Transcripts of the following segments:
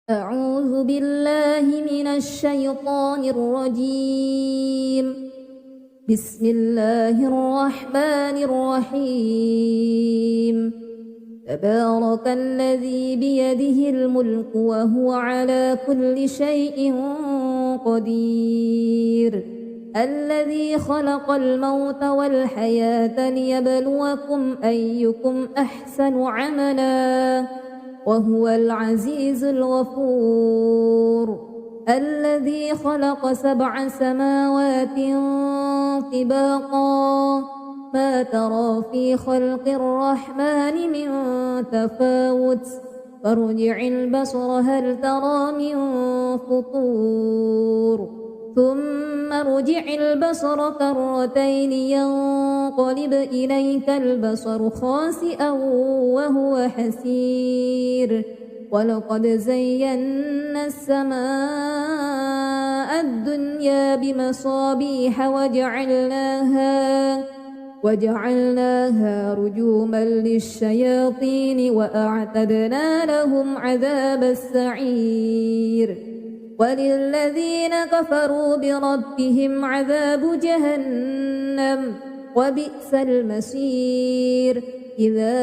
أعوذ بالله من الشيطان الرجيم. بسم الله الرحمن الرحيم. تبارك الذي بيده الملك وهو على كل شيء قدير. الذي خلق الموت والحياة ليبلوكم أيكم أحسن عملا وهو العزيز الغفور. الذي خلق 7 سماوات طباقا ما ترى في خلق الرحمن من تفاوت فارجع البصر هل ترى من فطور ثم ارجع البصر كرتين ينقلب إليك البصر خاسئا وهو حسير. ولقد زينا السماء الدنيا بمصابيح وجعلناها رجوما للشياطين وأعتدنا لهم عذاب السعير. وللذين كفروا بربهم عذاب جهنم وبئس المصير. إذا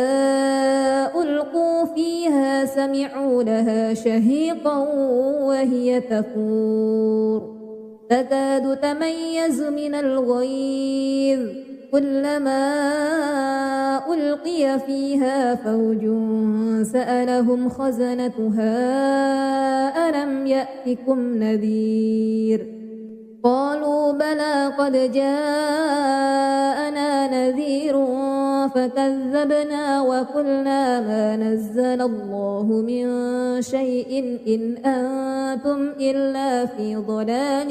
ألقوا فيها سمعوا لها شهيقا وهي تفور تكاد تميز من الغيظ كلما ألقي فيها فوج سألهم خزنتها ألم يأتكم نذير قالوا بلى قد جاءنا نذير فكذبنا وقلنا ما نزل الله من شيء إن أنتم إلا في ضلال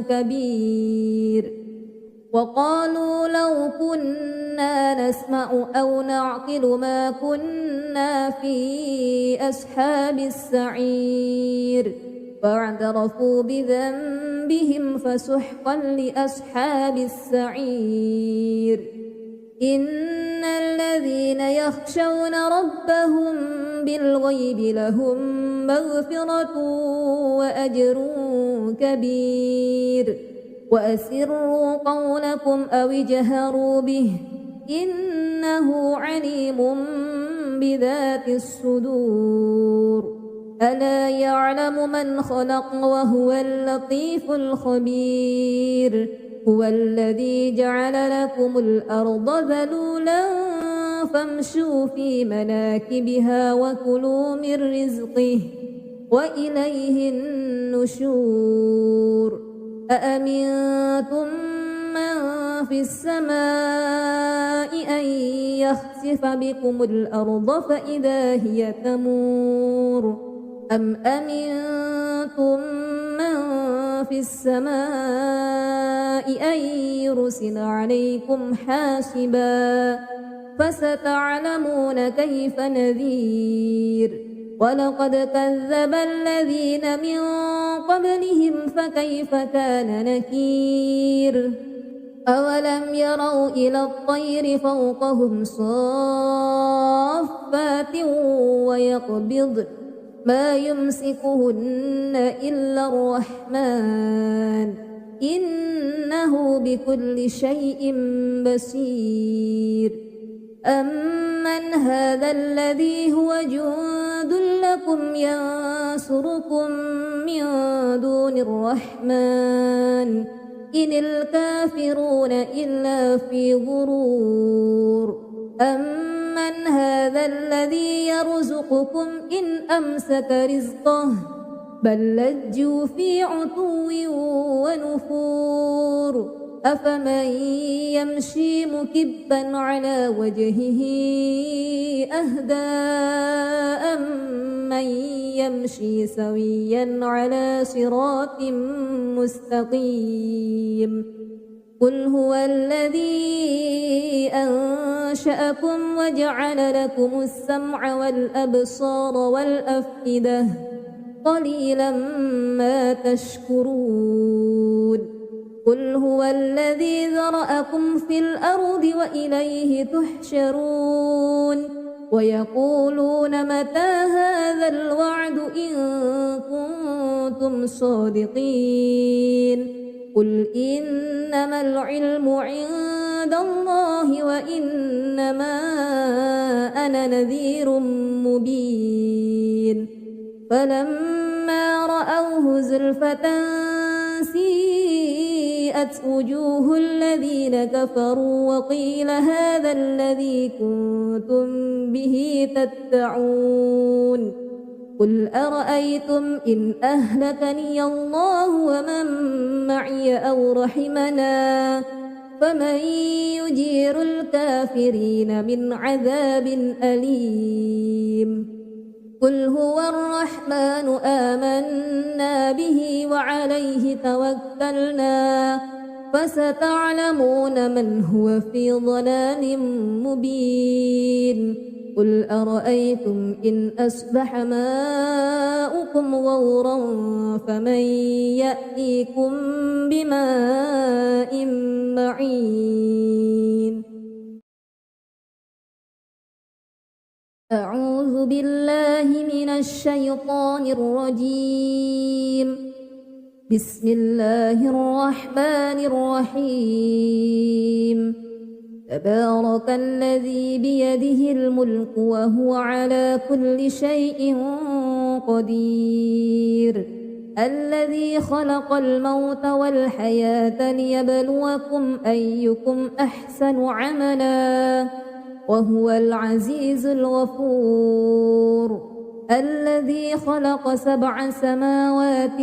كبير. وقالوا لو كنا نسمع أو نعقل ما كنا في أصحاب السعير فاعترفوا بذنبهم فسحقا لأصحاب السعير. إن الذين يخشون ربهم بالغيب لهم مغفرة وأجر كبير. وأسروا قولكم أو اجهروا به إنه عليم بذات الصدور. ألا يعلم من خلق وهو اللطيف الخبير. هو الذي جعل لكم الأرض ذلولا فامشوا في مناكبها وكلوا من رزقه وإليه النشور. أأمنتم من في السماء أن يخسف بكم الأرض فإذا هي تمور أم أمنتم من في السماء أن يرسل عليكم حاسبا فستعلمون كيف نذير. ولقد كذب الذين من قبلهم فكيف كان نكير. أولم يروا إلى الطير فوقهم صافات ويقبضن ما يمسكهن إلا الرحمن إنه بكل شيء بصير. أمن هذا الذي هو جند لكم ينصركم من دون الرحمن إن الكافرون إلا في غرور. أمن هذا الذي يرزقكم إن أمسك رزقه بل لجوا في عتو ونفور. أفمن يمشي مكبا على وجهه أهدى أمن يمشي سويا على صراط مستقيم. قل هو الذي أنشأكم وجعل لكم السمع والأبصار والأفئدة قليلا ما تشكرون. قل هو الذي ذرأكم في الأرض وإليه تحشرون. ويقولون متى هذا الوعد إن كنتم صادقين قل إنما العلم عند الله وإنما أنا نذير مبين فلما رأوه زلفة سيئت وجوه الذين كفروا وقيل هذا الذي كنتم به تدعون قل أرأيتم إن أهلكني الله ومن معي أو رحمنا فمن يجير الكافرين من عذاب أليم قل هو الرحمن آمنا به وعليه توكلنا فستعلمون من هو في ضلال مبين قل أرأيتم إن أصبح ماؤكم غورا فمن يأتيكم بماء معين أعوذ بالله من الشيطان الرجيم بسم الله الرحمن الرحيم تبارك الذي بيده الملك وهو على كل شيء قدير الذي خلق الموت والحياة ليبلوكم أيكم أحسن عملا وهو العزيز الغفور الذي خلق 7 سماوات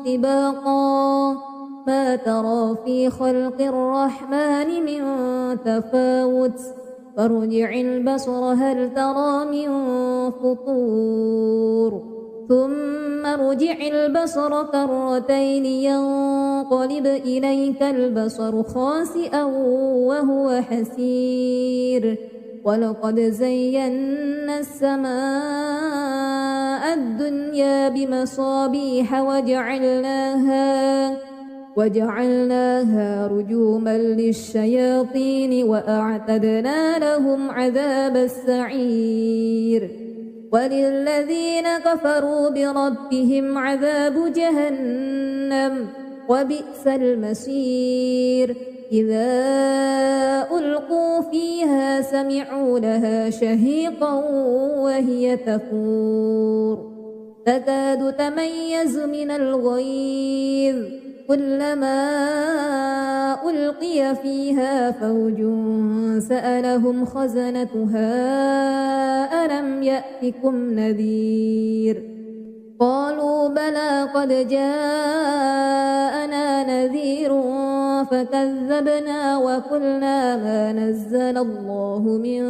طباقا ما ترى في خلق الرحمن من تفاوت فارجع البصر هل ترى من فطور ثم ارجع البصر كرتين ينقلب إليك البصر خاسئا وهو حسير ولقد زينا السماء الدنيا بمصابيح وجعلناها رجوما للشياطين وأعتدنا لهم عذاب السعير وللذين كفروا بربهم عذاب جهنم وبئس المصير إذا ألقوا فيها سمعوا لها شهيقا وهي تفور تكاد تميز من الغيظ كلما ألقي فيها فوج سألهم خزنتها ألم يأتكم نذير قالوا بلى قد جاءنا نذير فكذبنا وقلنا ما نزل الله من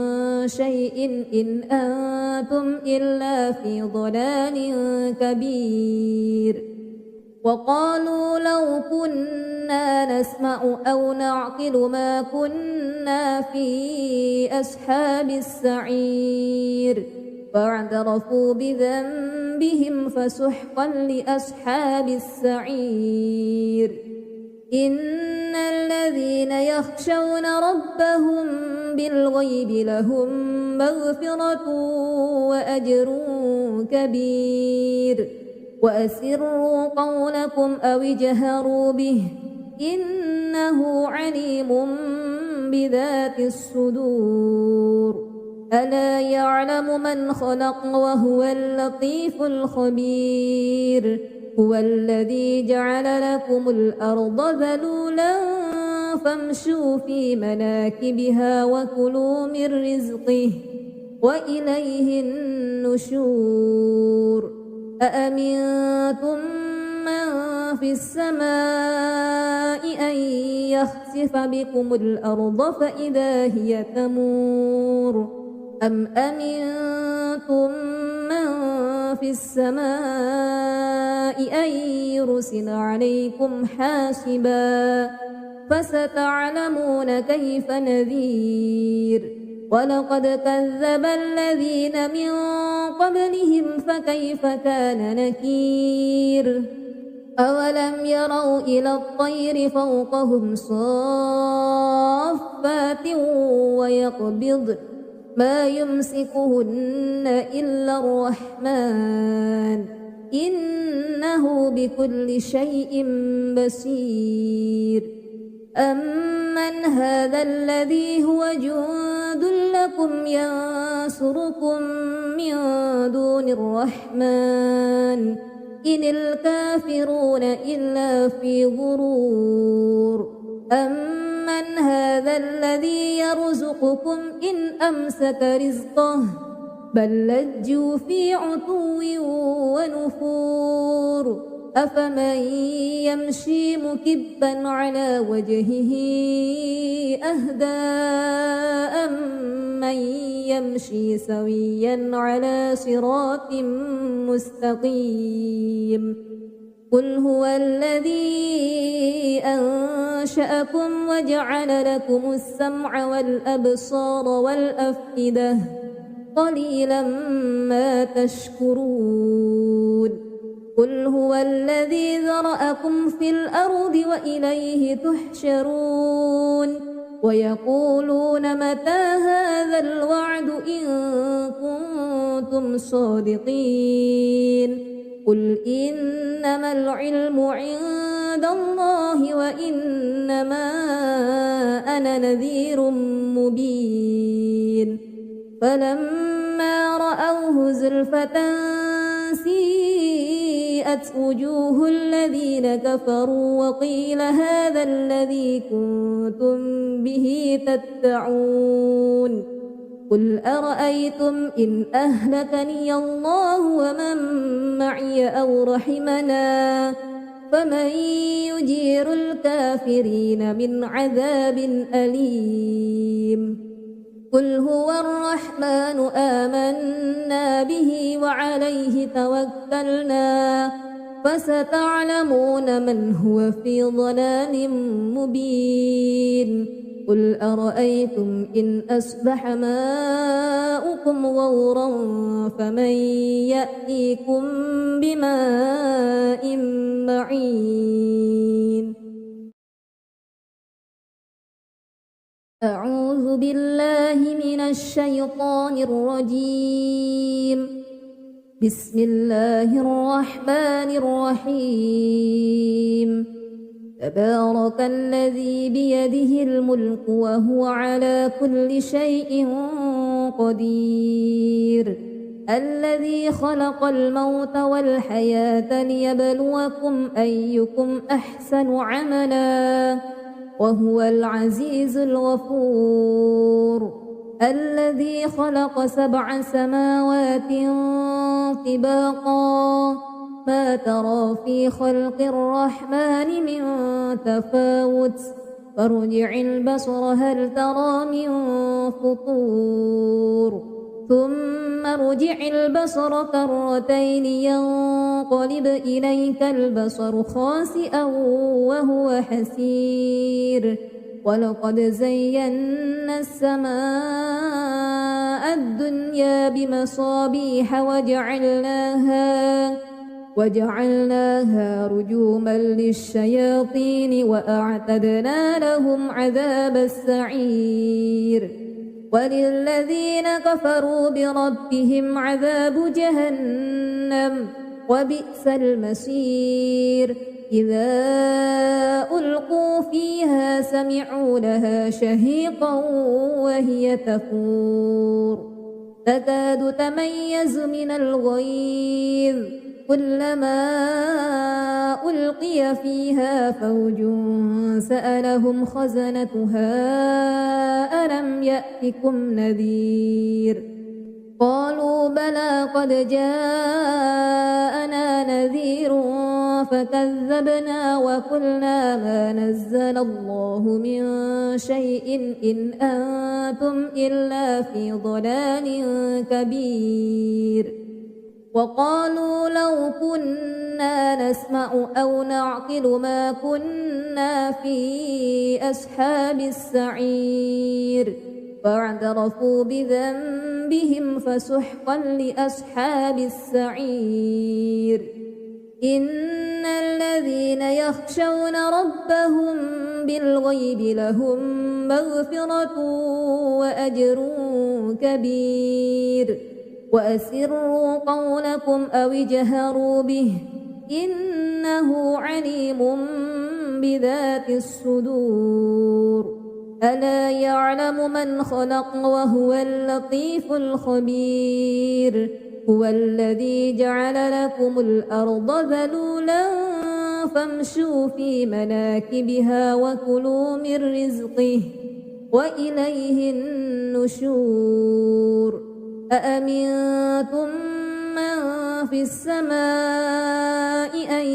شيء إن أنتم إلا في ضلال كبير وقالوا لو كنا نسمع أو نعقل ما كنا في أصحاب السعير فاعترفوا بذنبهم فسحقا لأصحاب السعير إن الذين يخشون ربهم بالغيب لهم مغفرة وأجر كبير وأسروا قولكم أو اجهروا به إنه عليم بذات الصدور ألا يعلم من خلق وهو اللطيف الخبير هو الذي جعل لكم الأرض ذلولا فامشوا في مناكبها وكلوا من رزقه وإليه النشور أأمنتم من في السماء أن يخسف بكم الأرض فإذا هي تمور أم أمنتم من في السماء أن يرسل عليكم حاسبا فستعلمون كيف نذير ولقد كذب الذين من قبلهم فكيف كان نكير أولم يروا إلى الطير فوقهم صافات ما يمسكهن إلا الرحمن إنه بكل شيء بصير أمن هذا الذي هو جند لكم ينصركم من دون الرحمن إن الكافرون إلا في غرور أمن هذا الذي يرزقكم إن أمسك رزقه بل لجوا في عتو ونفور أفمن يمشي مكبا على وجهه أهدى أمن يمشي سويا على صراط مستقيم قل هو الذي أنشأكم وجعل لكم السمع والأبصار والأفئدة قليلا ما تشكرون قل هو الذي ذرأكم في الأرض وإليه تحشرون ويقولون متى هذا الوعد إن كنتم صادقين قل إنما العلم عند الله وإنما أنا نذير مبين فلما رأوه زلفة سيئت وجوه الذين كفروا وقيل هذا الذي كنتم به تدعون قل أرأيتم إن أهلكني الله ومن معي أو رحمنا فمن يجير الكافرين من عذاب أليم قل هو الرحمن آمنا به وعليه توكلنا فستعلمون من هو في ضلال مبين قل أرأيتم إن أصبح ماؤكم غورا فمن يأتيكم بماء معين أعوذ بالله من الشيطان الرجيم بسم الله الرحمن الرحيم تبارك الذي بيده الملك وهو على كل شيء قدير الذي خلق الموت والحياة ليبلوكم أيكم أحسن عملا وهو العزيز الغفور الذي خلق 7 سماوات طباقا ما ترى في خلق الرحمن من تفاوت فارجع البصر هل ترى من فطور ثم ارجع البصر كرتين ينقلب إليك البصر خاسئا وهو حسير ولقد زينا السماء الدنيا بمصابيح وجعلناها رجوما للشياطين وأعتدنا لهم عذاب السعير وللذين كفروا بربهم عذاب جهنم وبئس المصير إذا ألقوا فيها سمعوا لها شهيقا وهي تفور تكاد تميز من الغيظ كلما ألقي فيها فوج سألهم خزنتها ألم يأتكم نذير قالوا بلى قد جاءنا نذير فكذبنا وقلنا ما نزل الله من شيء إن أنتم إلا في ضلال كبير وقالوا لو كنا نسمع أو نعقل ما كنا في أصحاب السعير فاعترفوا بذنبهم فسحقا لأصحاب السعير إن الذين يخشون ربهم بالغيب لهم مغفرة وأجر كبير وأسروا قولكم أو اجهروا به إنه عليم بذات الصدور ألا يعلم من خلق وهو اللطيف الخبير هو الذي جعل لكم الأرض ذلولا فامشوا في مناكبها وكلوا من رزقه وإليه النشور أأمنتم من في السماء أن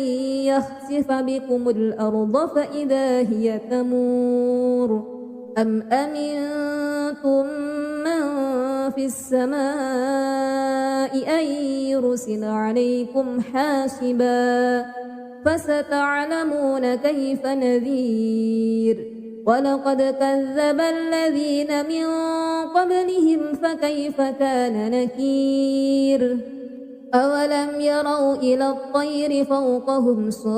يخسف بكم الأرض فإذا هي تمور أم أمنتم من في السماء أن يرسل عليكم حاسبا فستعلمون كيف نذير ولقد كذب الذين من قبلهم فكيف كان نكير أولم يروا إلى الطير فوقهم صافات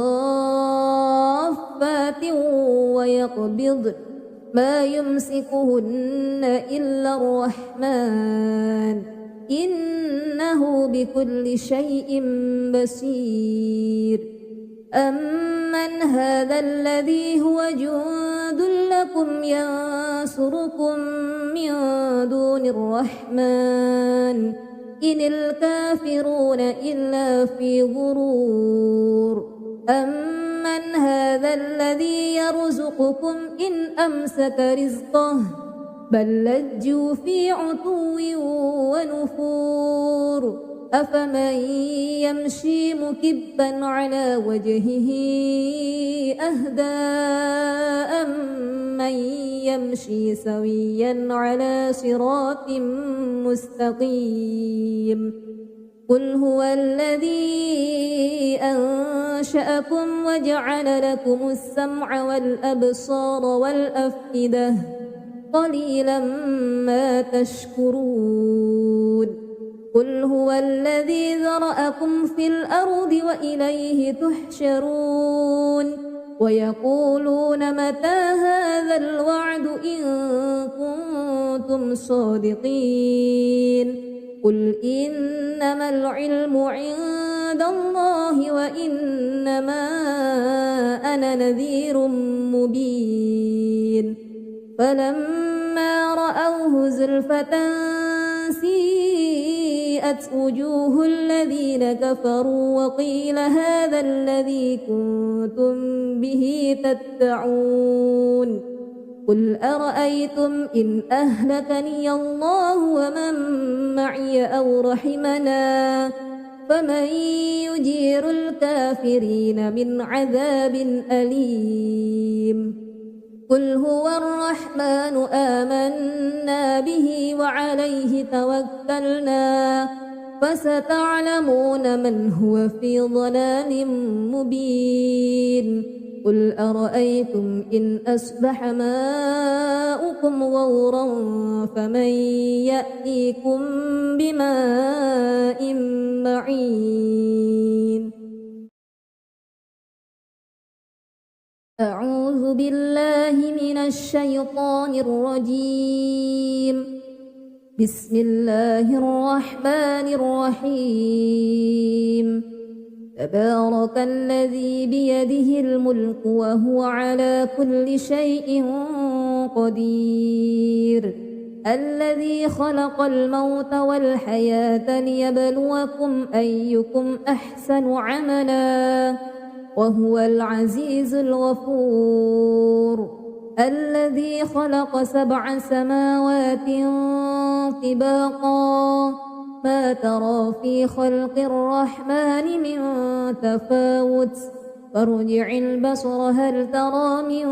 ويقبضن ما يمسكهن إلا الرحمن إنه بكل شيء بصير أمن هذا الذي هو جند لكم ينصركم من دون الرحمن إن الكافرون إلا في غرور أمن هذا الذي يرزقكم إن أمسك رزقه بل لجوا في عتو ونفور أفمن يمشي مكبا على وجهه أهدى أمن يمشي سويا على صراط مستقيم قل هو الذي أنشأكم وجعل لكم السمع والأبصار والأفئدة قليلا ما تشكرون قل هو الذي ذرأكم في الأرض وإليه تحشرون ويقولون متى هذا الوعد إن كنتم صادقين قل إنما العلم عند الله وإنما أنا نذير مبين فلما رأوه زلفة سيئت وجوه الذين كفروا وقيل هذا الذي كنتم به تدعون قل أرأيتم إن أهلكني الله ومن معي أو رحمنا فمن يجير الكافرين من عذاب أليم قل هو الرحمن آمنا به وعليه توكلنا فستعلمون من هو في ضلال مبين قل أرأيتم إن أصبح ماؤكم غورا فمن يأتيكم بماء معين أعوذ بالله من الشيطان الرجيم بسم الله الرحمن الرحيم تبارك الذي بيده الملك وهو على كل شيء قدير الذي خلق الموت والحياة ليبلوكم أيكم أحسن عملا وهو العزيز الغفور الذي خلق 7 سماوات طباقا ما ترى في خلق الرحمن من تفاوت فارجع البصر هل ترى من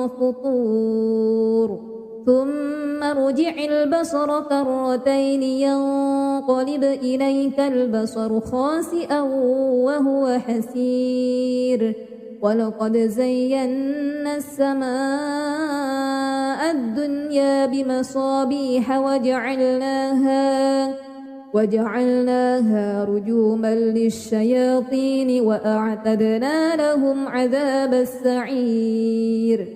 فطور ثم ارجع البصر كرتين ينقلب إليك البصر خاسئا وهو حسير ولقد زينا السماء الدنيا بمصابيح وجعلناها رجوما للشياطين وأعتدنا لهم عذاب السعير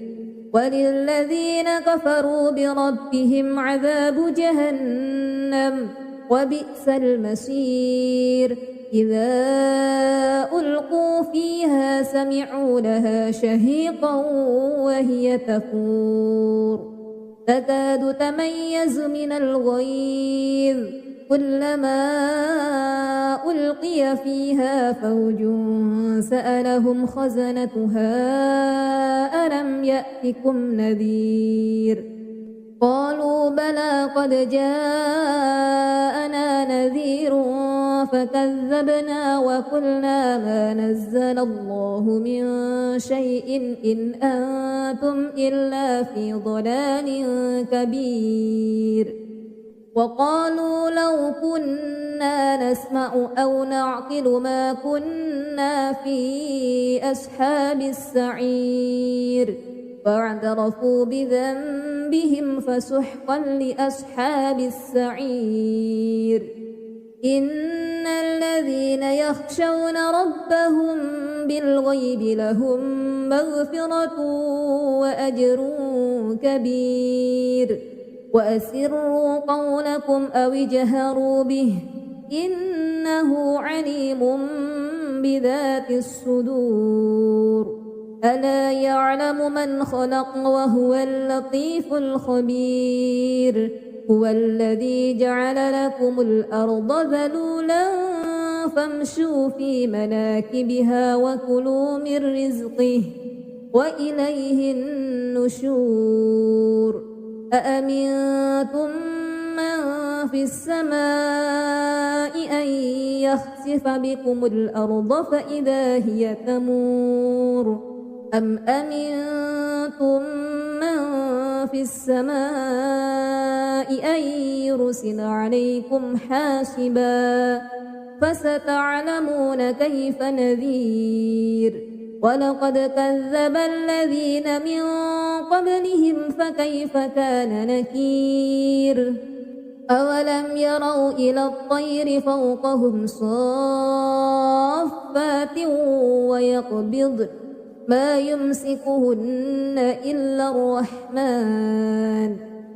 وللذين كفروا بربهم عذاب جهنم وبئس المصير إذا ألقوا فيها سمعوا لها شهيقا وهي تفور تكاد تميز من الغيظ كلما ألقي فيها فوج سألهم خزنتها ألم يأتكم نذير قالوا بلى قد جاءنا نذير فكذبنا وقلنا ما نزل الله من شيء إن أنتم إلا في ضلال كبير وقالوا لو كنا نسمع أو نعقل ما كنا في أصحاب السعير فاعترفوا بذنبهم فسحقا لأصحاب السعير إن الذين يخشون ربهم بالغيب لهم مغفرة وأجر كبير وأسروا قولكم أو اجهروا به إنه عليم بذات الصدور ألا يعلم من خلق وهو اللطيف الخبير هو الذي جعل لكم الأرض ذلولا فامشوا في مناكبها وكلوا من رزقه وإليه النشور أأمنتم من في السماء أن يخسف بكم الأرض فإذا هي تمور أم أمنتم من في السماء أن يرسل عليكم حاسبا فستعلمون كيف نذير ولقد كذب الذين من قبلهم فكيف كان نكير أولم يروا إلى الطير فوقهم صافات ويقبضن ما يمسكهن إلا الرحمن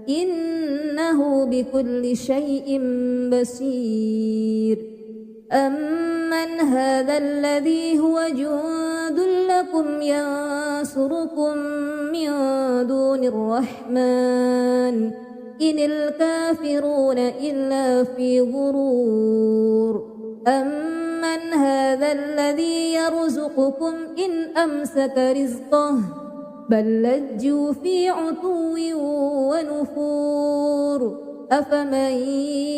إنه بكل شيء بصير أمن هذا الذي هو جند لكم ينصركم من دون الرحمن إن الكافرون إلا في غرور أمن هذا الذي يرزقكم إن أمسك رزقه بل لجوا في عتو ونفور أفمن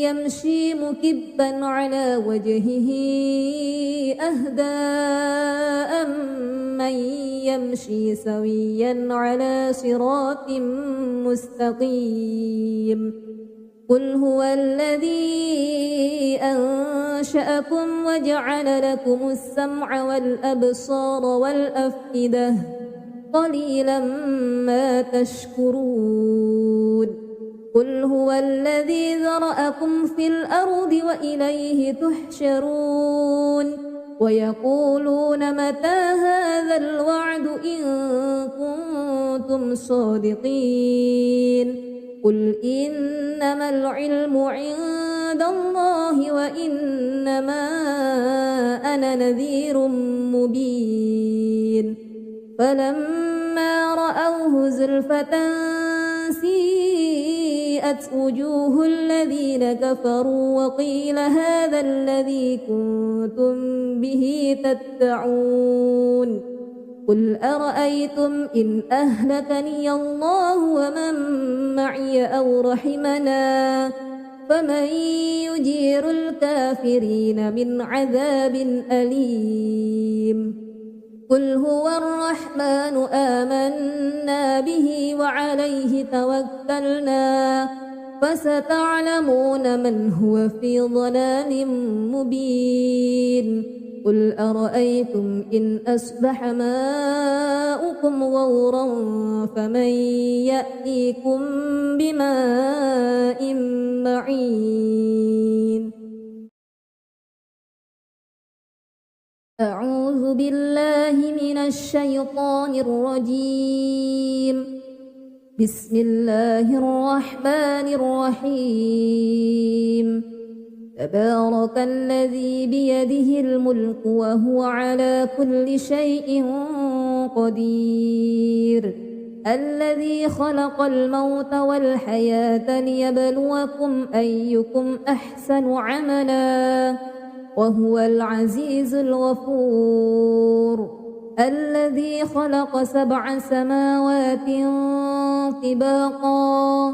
يمشي مكبا على وجهه أهدى أمن يمشي سويا على صراط مستقيم قل هو الذي أنشأكم وجعل لكم السمع والأبصار والأفئدة قليلا ما تشكرون قل هو الذي ذرأكم في الأرض وإليه تحشرون ويقولون متى هذا الوعد إن كنتم صادقين قل إنما العلم عند الله وإنما أنا نذير مبين فلما رأوه زلفة سيئت وجوه الذين كفروا وقيل هذا الذي كنتم به تدعون قل أرأيتم إن أهلكني الله ومن معي أو رحمنا فمن يجير الكافرين من عذاب أليم قل هو الرحمن آمنا به وعليه توكلنا فستعلمون من هو في ضلال مبين قل أرأيتم إن أصبح ماؤكم غورا فمن يأتيكم بماء معين أعوذ بالله من الشيطان الرجيم بسم الله الرحمن الرحيم تبارك الذي بيده الملك وهو على كل شيء قدير الذي خلق الموت والحياة ليبلوكم أيكم أحسن عملا وهو العزيز الغفور الذي خلق 7 سماوات طباقا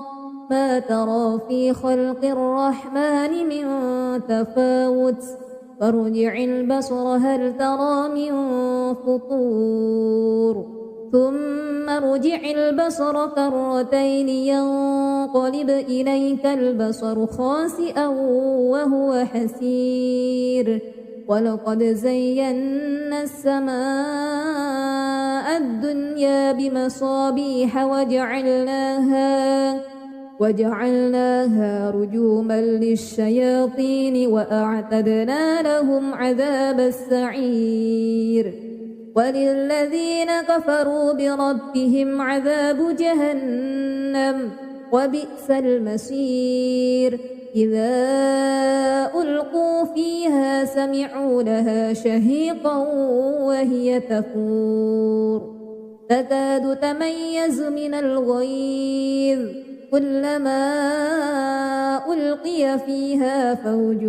ما ترى في خلق الرحمن من تفاوت فارجع البصر هل ترى من فطور ثم ارجع البصر كرتين ينقلب إليك البصر خاسئا وهو حسير ولقد زينا السماء الدنيا بمصابيح وجعلناها رجوما للشياطين وأعتدنا لهم عذاب السعير وللذين كفروا بربهم عذاب جهنم وبئس المصير إذا ألقوا فيها سمعوا لها شهيقا وهي تفور تكاد تميز من الغيظ كلما ألقي فيها فوج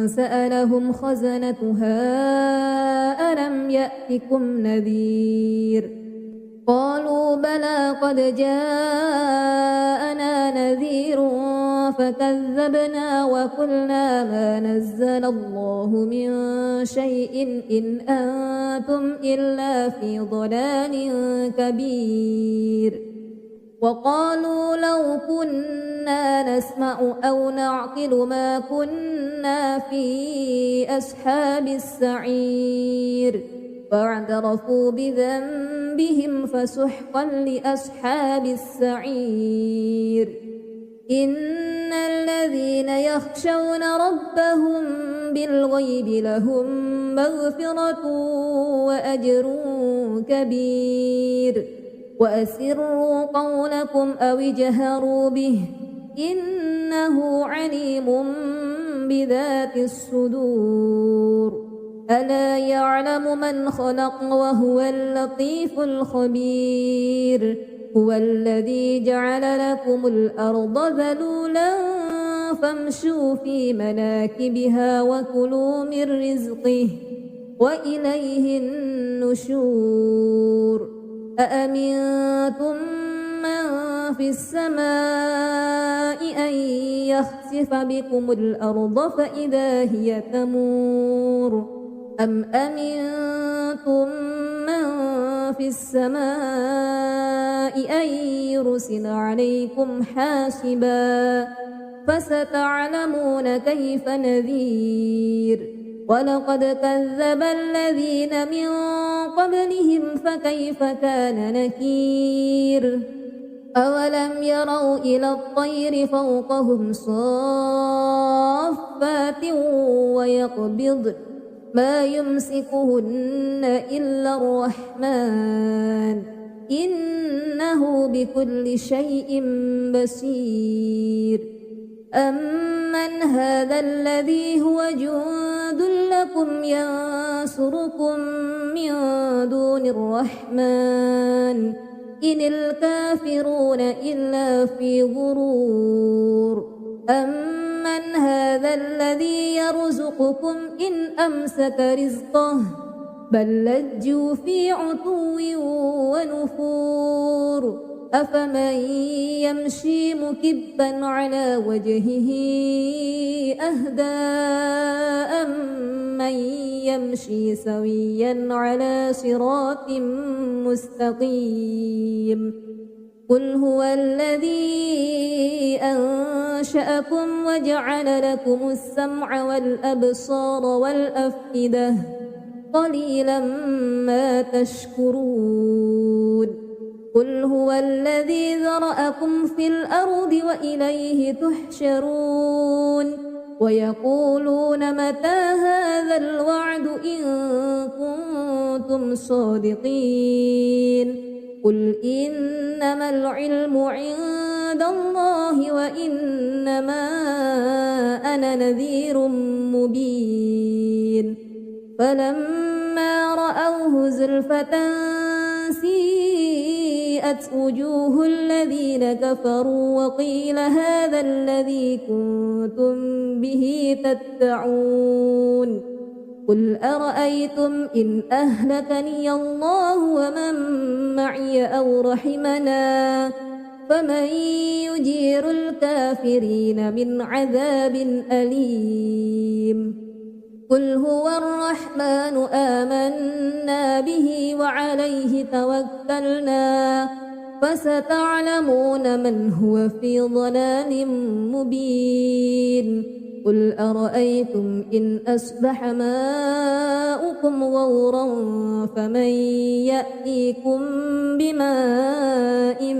سألهم خزنتها ألم يأتكم نذير قالوا بلى قد جاءنا نذير فكذبنا وقلنا ما نزل الله من شيء إن أنتم إلا في ضلال كبير وقالوا لو كنا نسمع أو نعقل ما كنا في أصحاب السعير فاعترفوا بذنبهم فسحقا لأصحاب السعير إن الذين يخشون ربهم بالغيب لهم مغفرة وأجر كبير وأسروا قولكم أو اجهروا به إنه عليم بذات الصدور ألا يعلم من خلق وهو اللطيف الخبير هو الذي جعل لكم الأرض ذلولا فامشوا في مناكبها وكلوا من رزقه وإليه النشور أأمنتم من في السماء أن يخسف بكم الأرض فإذا هي تمور أم أمنتم من في السماء أن يرسل عليكم حاسبا فستعلمون كيف نذير ولقد كذب الذين من قبلهم فكيف كان نكير أولم يروا إلى الطير فوقهم صافات ويقبضن ما يمسكهن إلا الرحمن إنه بكل شيء بصير أمن هذا الذي هو جند لكم ينصركم من دون الرحمن إن الكافرون إلا في غرور أمن هذا الذي يرزقكم إن أمسك رزقه بل لجوا في عتو ونفور أفمن يمشي مكبا على وجهه أهدى أمن يمشي سويا على صراط مستقيم قل هو الذي أنشأكم وجعل لكم السمع والأبصار والأفئدة قليلا ما تشكرون قل هو الذي ذرأكم في الأرض وإليه تحشرون ويقولون متى هذا الوعد إن كنتم صادقين قل إنما العلم عند الله وإنما أنا نذير مبين فلما رأوه زلفة سيئت وجوه الذين كفروا وقيل هذا الذي كنتم به تدعون قل أرأيتم إن أهلكني الله ومن معي أو رحمنا فمن يجير الكافرين من عذاب أليم قل هو الرحمن آمنا به وعليه توكلنا فستعلمون من هو في ضلال مبين قل أرأيتم إن أصبح ماؤكم غورا فمن يأتيكم بماء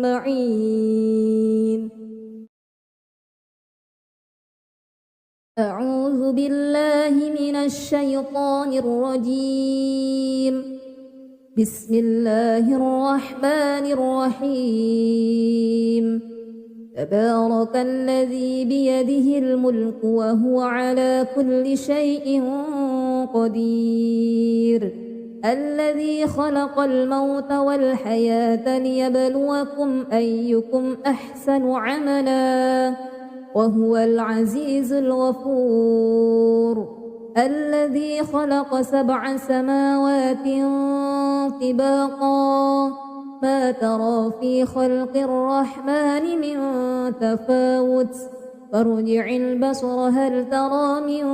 معين أعوذ بالله من الشيطان الرجيم بسم الله الرحمن الرحيم تبارك الذي بيده الملك وهو على كل شيء قدير الذي خلق الموت والحياة ليبلوكم أيكم أحسن عملا وهو العزيز الغفور الذي خلق 7 سماوات طباقا ما ترى في خلق الرحمن من تفاوت فارجع البصر هل ترى من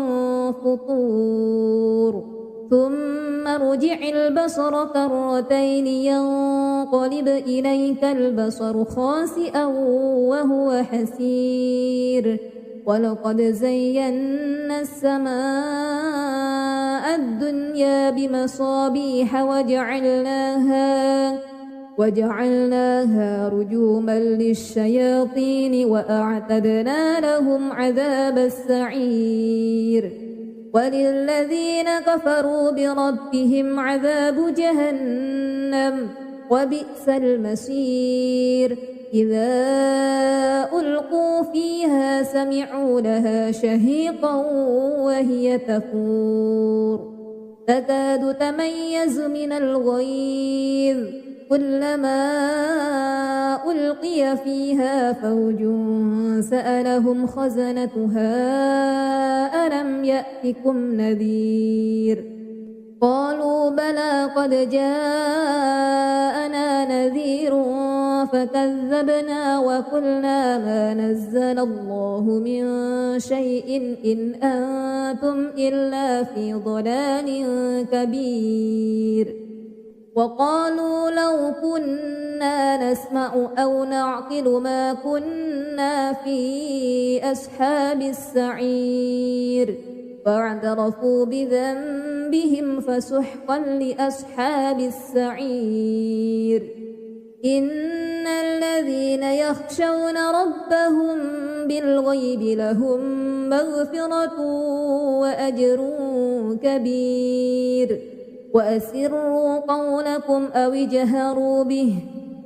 فطور ثم ارجع البصر كرتين ينقلب إليك البصر خاسئا وهو حسير ولقد زينا السماء الدنيا بمصابيح وجعلناها رجوما للشياطين وأعتدنا لهم عذاب السعير وللذين كفروا بربهم عذاب جهنم وبئس المصير إذا ألقوا فيها سمعوا لها شهيقا وهي تفور تكاد تميز من الغيظ كلما ألقي فيها فوج سألهم خزنتها ألم يأتكم نذير قالوا بلى قد جاءنا نذير فكذبنا وقلنا ما نزل الله من شيء إن أنتم إلا في ضلال كبير وقالوا لو كنا نسمع أو نعقل ما كنا في أصحاب السعير فاعترفوا بذنبهم فسحقا لأصحاب السعير إن الذين يخشون ربهم بالغيب لهم مغفرة وأجر كبير وأسروا قولكم أو اجهروا به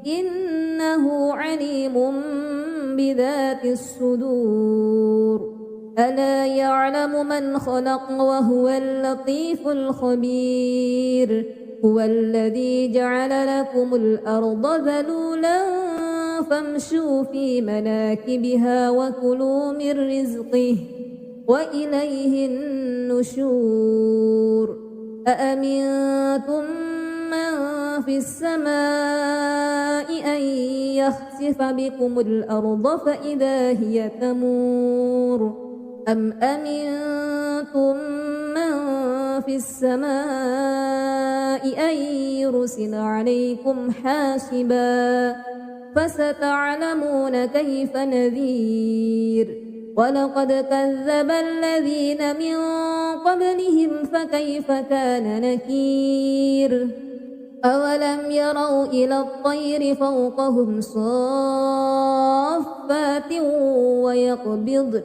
إنه عليم بذات الصدور ألا يعلم من خلق وهو اللطيف الخبير هو الذي جعل لكم الأرض ذلولا فامشوا في مناكبها وكلوا من رزقه وإليه النشور أأمنتم من في السماء أن يخسف بكم الأرض فإذا هي تمور أم أمنتم من في السماء أن يرسل عليكم حاسبا فستعلمون كيف نذير ولقد كذب الذين من قبلهم فكيف كان نكير أولم يروا إلى الطير فوقهم صافات ويقبضن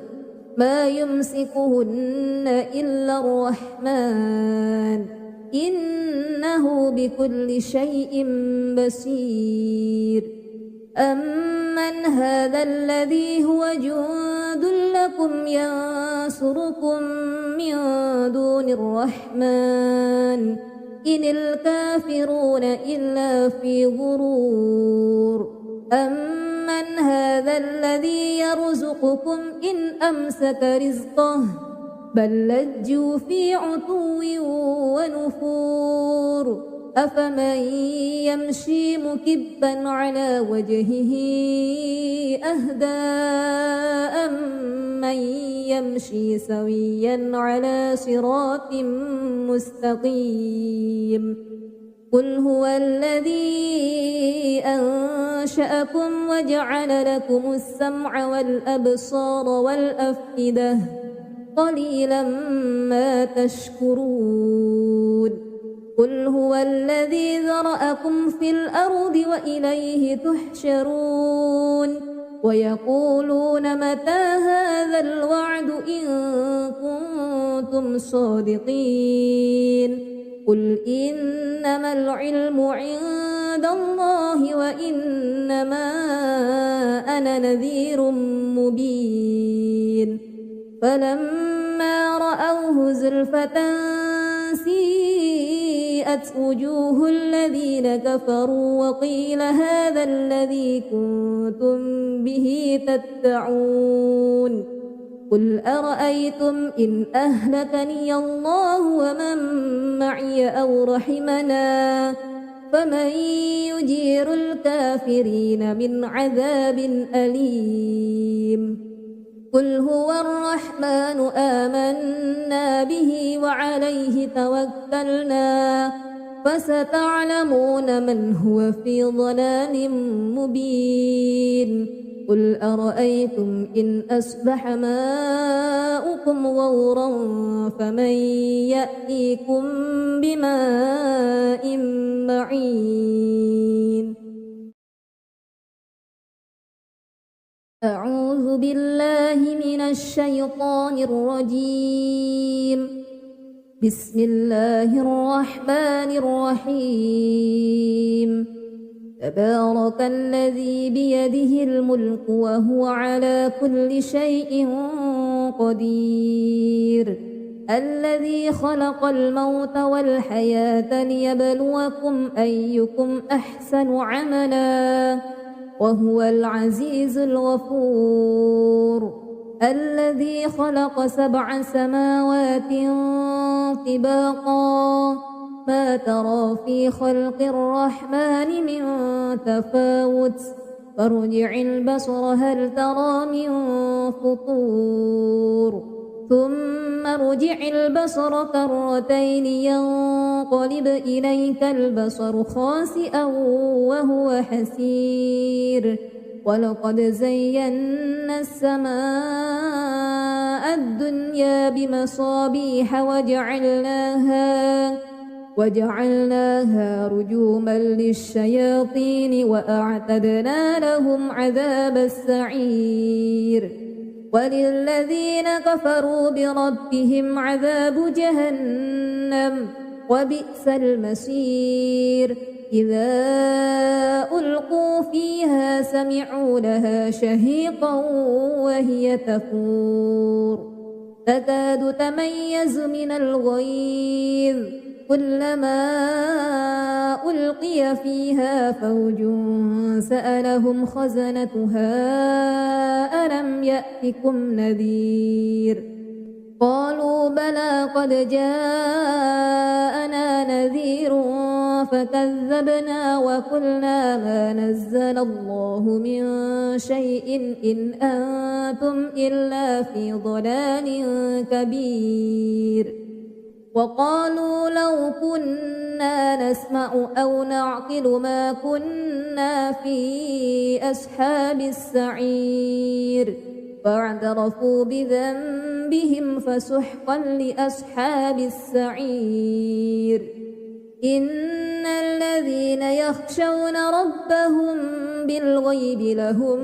ما يمسكهن إلا الرحمن إنه بكل شيء بصير أمن هذا الذي هو جند لكم ينصركم من دون الرحمن إن الكافرون إلا في غرور أمن هذا الذي يرزقكم إن أمسك رزقه بل لجوا في عتو ونفور أفمن يمشي مكبا على وجهه أهدى أمن يمشي سويا على صراط مستقيم قل هو الذي أنشأكم وجعل لكم السمع والأبصار والأفئدة قليلا ما تشكرون قل هو الذي ذرأكم في الأرض وإليه تحشرون ويقولون متى هذا الوعد إن كنتم صادقين قل إنما العلم عند الله وإنما أنا نذير مبين فلما رأوه زلفة سيئت وجوه الذين كفروا وقيل هذا الذي كنتم به تدعون قل أرأيتم إن أهلكني الله ومن معي أو رحمنا فمن يجير الكافرين من عذاب أليم قل هو الرحمن آمنا به وعليه توكلنا فستعلمون من هو في ضلال مبين قل أرأيتم إن أصبح ماؤكم غورا فمن يأتيكم بماء معين أعوذ بالله من الشيطان الرجيم بسم الله الرحمن الرحيم تبارك الذي بيده الملك وهو على كل شيء قدير الذي خلق الموت والحياة ليبلوكم أيكم أحسن عملا وهو العزيز الغفور الذي خلق 7 سماوات طباقا ما ترى في خلق الرحمن من تفاوت فارجع البصر هل ترى من فطور ثم ارجع البصر كرتين ينقلب إليك البصر خاسئا وهو حسير ولقد زينا السماء الدنيا بمصابيح وجعلناها رجوما للشياطين وأعتدنا لهم عذاب السعير وللذين كفروا بربهم عذاب جهنم وبئس المصير إذا ألقوا فيها سمعوا لها شهيقا وهي تفور تكاد تميز من الغيظ كلما ألقي فيها فوج سألهم خزنتها ألم يأتكم نذير قالوا بلى قد جاءنا نذير فكذبنا وقلنا ما نزل الله من شيء إن أنتم إلا في ضلال كبير وقالوا لو كنا نسمع أو نعقل ما كنا في أصحاب السعير فاعترفوا بذنبهم فسحقا لأصحاب السعير إن الذين يخشون ربهم بالغيب لهم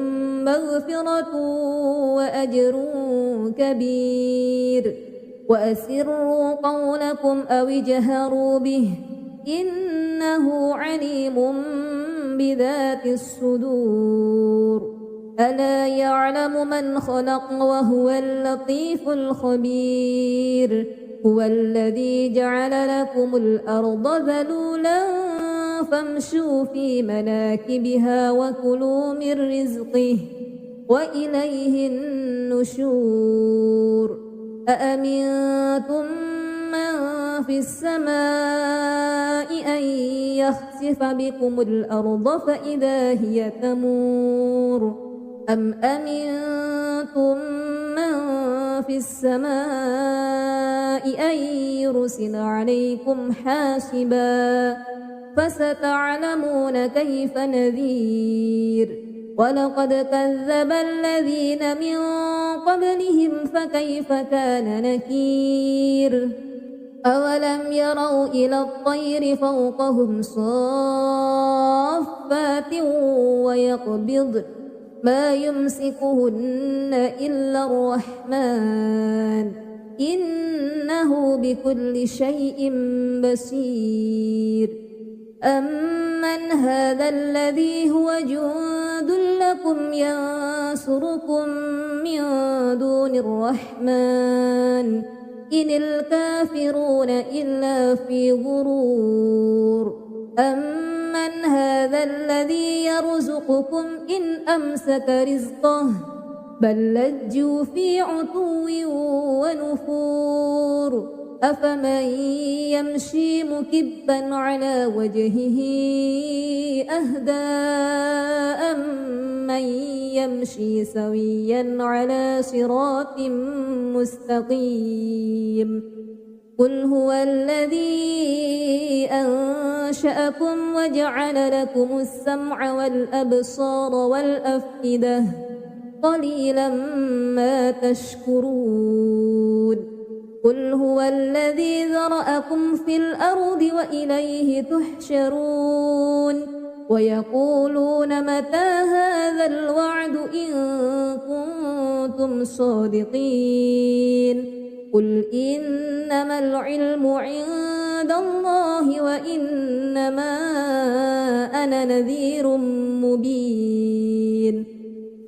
مغفرة وأجر كبير وأسروا قولكم أو اجهروا به إن إنه عليم بذات الصدور ألا يعلم من خلق وهو اللطيف الخبير هو الذي جعل لكم الأرض ذلولا فامشوا في مناكبها وكلوا من رزقه وإليه النشور أأمنتم من في السماء أن يخسف بكم الأرض فإذا هي تمور أم أمنتم من في السماء أن يرسل عليكم حاسبا فستعلمون كيف نذير ولقد كذب الذين من قبلهم فكيف كان نكير أولم يروا إلى الطير فوقهم صافات ويقبضن ما يمسكهن إلا الرحمن إنه بكل شيء بصير أمن هذا الذي هو جند لكم ينصركم من دون الرحمن إن الكافرون إلا في غرور أمن هذا الذي يرزقكم إن أمسك رزقه بل لجوا في عتو ونفور أفمن يمشي مكبا على وجهه أهدى أمن يمشي سويا على صراط مستقيم قل هو الذي أنشأكم وجعل لكم السمع والأبصار والأفئدة قليلا ما تشكرون قل هو الذي ذرأكم في الأرض وإليه تحشرون ويقولون متى هذا الوعد إن كنتم صادقين قل إنما العلم عند الله وإنما أنا نذير مبين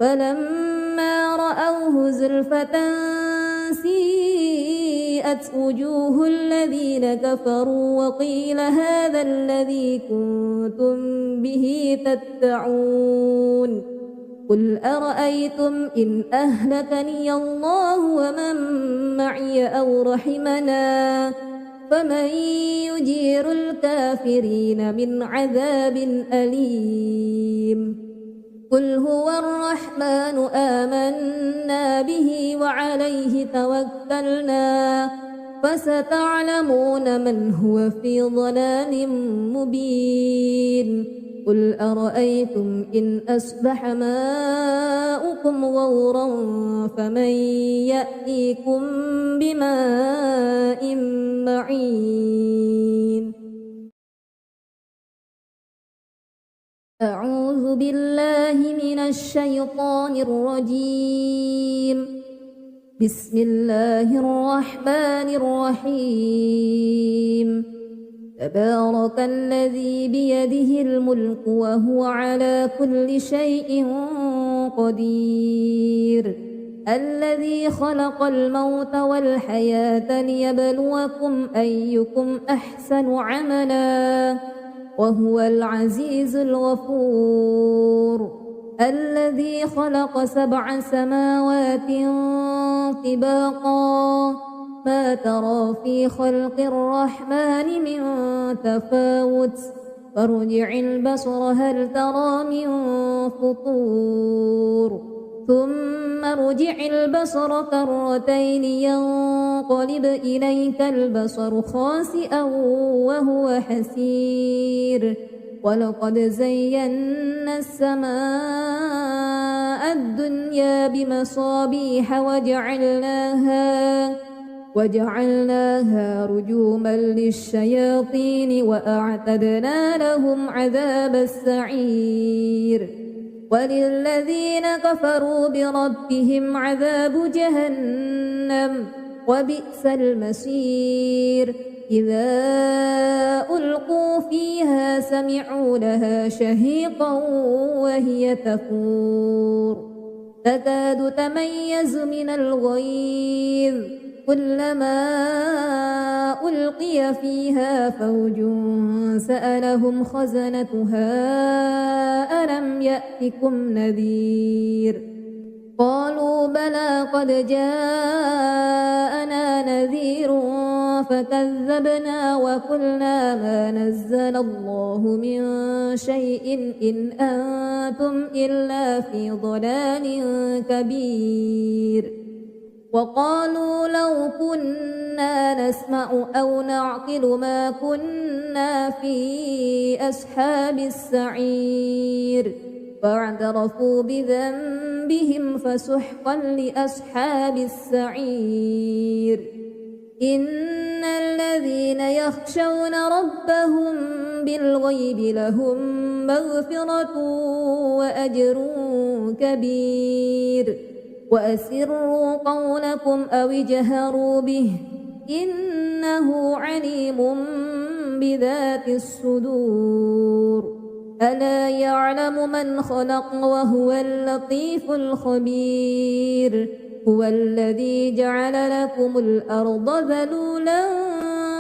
فلما رأوه زلفة سيئت وجوه الذين كفروا وقيل هذا الذي كنتم به تدعون قل أرأيتم إن أهلكني الله ومن معي أو رحمنا فمن يجير الكافرين من عذاب أليم قل هو الرحمن آمنا به وعليه توكلنا فستعلمون من هو في ضلال مبين قل أرأيتم إن أصبح ماؤكم غورا فمن يأتيكم بماء معين أعوذ بالله من الشيطان الرجيم بسم الله الرحمن الرحيم تبارك الذي بيده الملك وهو على كل شيء قدير الذي خلق الموت والحياة ليبلوكم أيكم أحسن عملا وهو العزيز الغفور الذي خلق 7 سماوات طباقا ما ترى في خلق الرحمن من تفاوت فارجع البصر هل ترى من فطور ثم ارجع البصر كرتين ينقلب إليك البصر خاسئا وهو حسير ولقد زينا السماء الدنيا بمصابيح وجعلناها رجوما للشياطين وأعتدنا لهم عذاب السعير وللذين كفروا بربهم عذاب جهنم وبئس المصير إذا ألقوا فيها سمعوا لها شهيقا وهي تفور تكاد تميز من الغيظ كلما ألقي فيها فوج سألهم خزنتها ألم يأتكم نذير قالوا بلى قد جاءنا نذير فكذبنا وقلنا ما نزل الله من شيء إن أنتم إلا في ضلال كبير وقالوا لو كنا نسمع أو نعقل ما كنا في أصحاب السعير فاعترفوا بذنبهم فسحقا لأصحاب السعير إن الذين يخشون ربهم بالغيب لهم مغفرة وأجر كبير وأسروا قولكم أو اجهروا به إنه عليم بذات الصدور ألا يعلم من خلق وهو اللطيف الخبير هو الذي جعل لكم الأرض ذلولا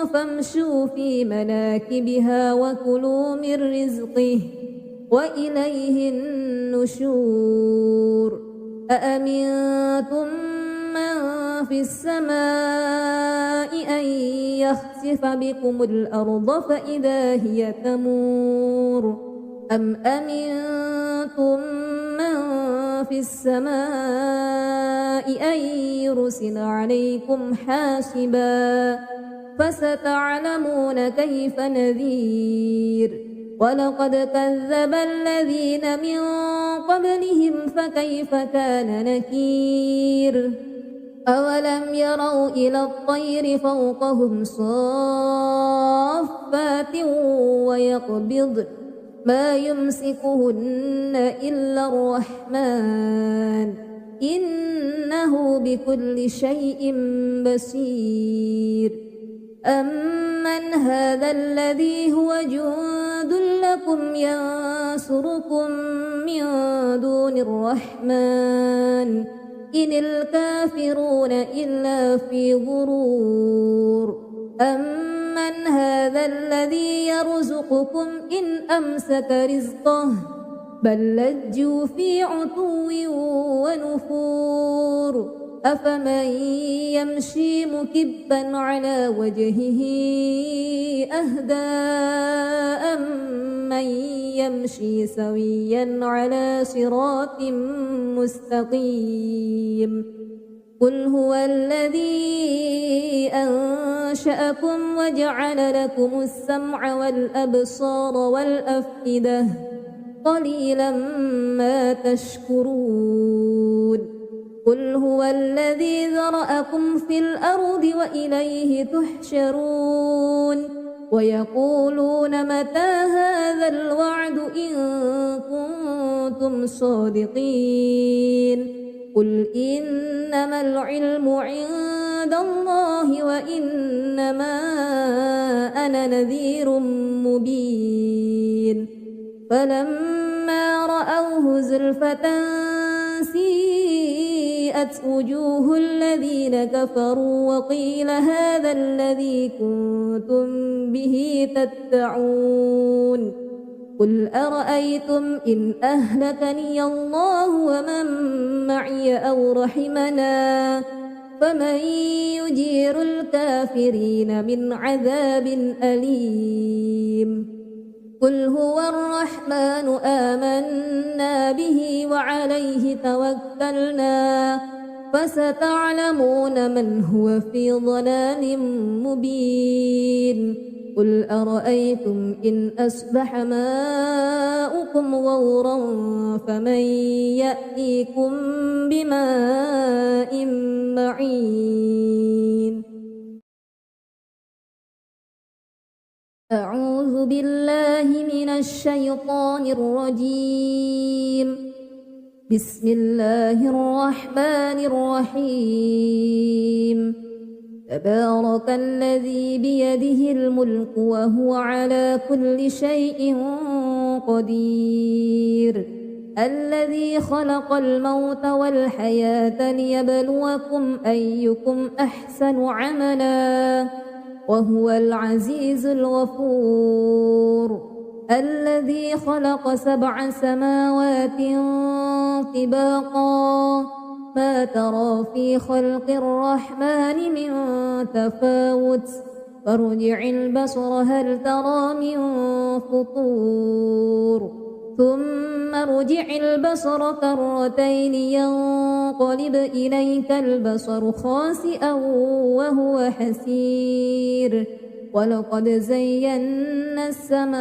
فامشوا في مناكبها وكلوا من رزقه وإليه النشور أأمنتم من في السماء أن يخسف بكم الأرض فإذا هي تمور أم أمنتم من في السماء أن يرسل عليكم حاسبا فستعلمون كيف نذير ولقد كذب الذين من قبلهم فكيف كان نكير أولم يروا إلى الطير فوقهم صافات ويقبضن ما يمسكهن إلا الرحمن إنه بكل شيء بصير أمن هذا الذي هو جند لكم ينصركم من دون الرحمن إن الكافرون إلا في غرور أمن هذا الذي يرزقكم إن أمسك رزقه بل لجوا في عتو ونفور أفمن يمشي مكبا على وجهه أهدى أمن يمشي سويا على صراط مستقيم قل هو الذي أنشأكم وجعل لكم السمع والأبصار والأفئدة قليلا ما تشكرون قل هو الذي ذرأكم في الأرض وإليه تحشرون ويقولون متى هذا الوعد إن كنتم صادقين قل إنما العلم عند الله وإنما أنا نذير مبين فلما رأوه زلفة سيئت وجوه الذين كفروا وقيل هذا الذي كنتم به تدعون قل أرأيتم إن أهلكني الله ومن معي أو رحمنا فمن يجير الكافرين من عذاب أليم قل هو الرحمن آمنا به وعليه توكلنا فستعلمون من هو في ضلال مبين قل أرأيتم إن أصبح ماؤكم غورا فمن يأتيكم بماء معين أعوذ بالله من الشيطان الرجيم بسم الله الرحمن الرحيم تبارك الذي بيده الملك وهو على كل شيء قدير الذي خلق الموت والحياة ليبلوكم أيكم أحسن عملا وهو العزيز الغفور الذي خلق 7 سماوات طباقا ما ترى في خلق الرحمن من تفاوت فارجع البصر هل ترى من فطور ثم ارجع البصر كرتين ينقلب إليك البصر خاسئا وهو حسير ولقد زينا السماء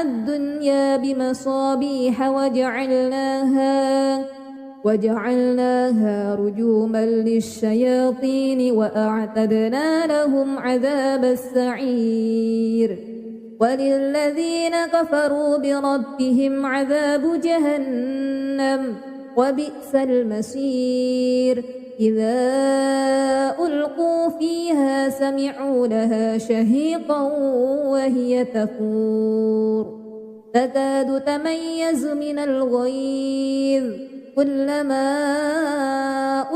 الدنيا بمصابيح وجعلناها رجوما للشياطين وأعتدنا لهم عذاب السعير وللذين كفروا بربهم عذاب جهنم وبئس المصير إذا ألقوا فيها سمعوا لها شهيقا وهي تفور تكاد تميز من الغيظ كلما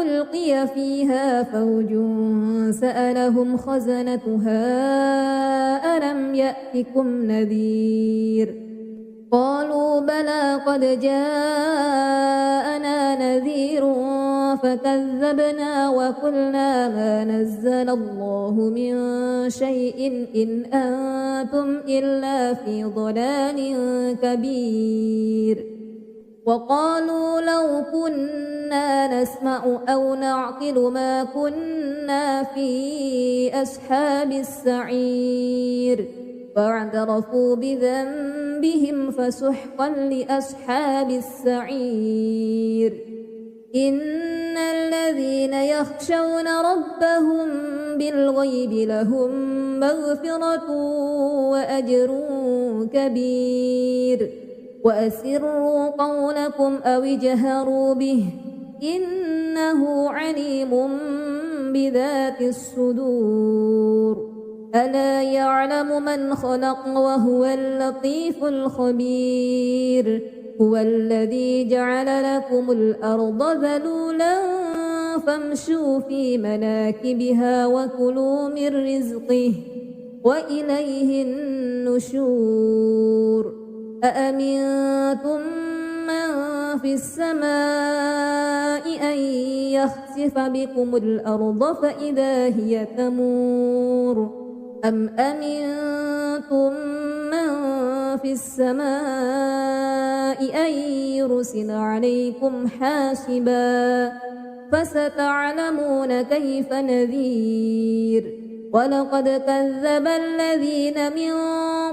ألقي فيها فوج سألهم خزنتها ألم يأتكم نذير قالوا بلى قد جاءنا نذير فكذبنا وقلنا ما نزل الله من شيء إن أنتم إلا في ضلال كبير وقالوا لو كنا نسمع أو نعقل ما كنا في أصحاب السعير فاعترفوا بذنبهم فسحقا لأصحاب السعير إن الذين يخشون ربهم بالغيب لهم مغفرة وأجر كبير وأسروا قولكم أو اجهروا به إنه عليم بذات الصدور ألا يعلم من خلق وهو اللطيف الخبير هو الذي جعل لكم الأرض ذلولا فامشوا في مناكبها وكلوا من رزقه وإليه النشور أأمنتم من في السماء أن يخسف بكم الأرض فإذا هي تمور أم أمنتم من في السماء أن يرسل عليكم حاسبا فستعلمون كيف نذير ولقد كذب الذين من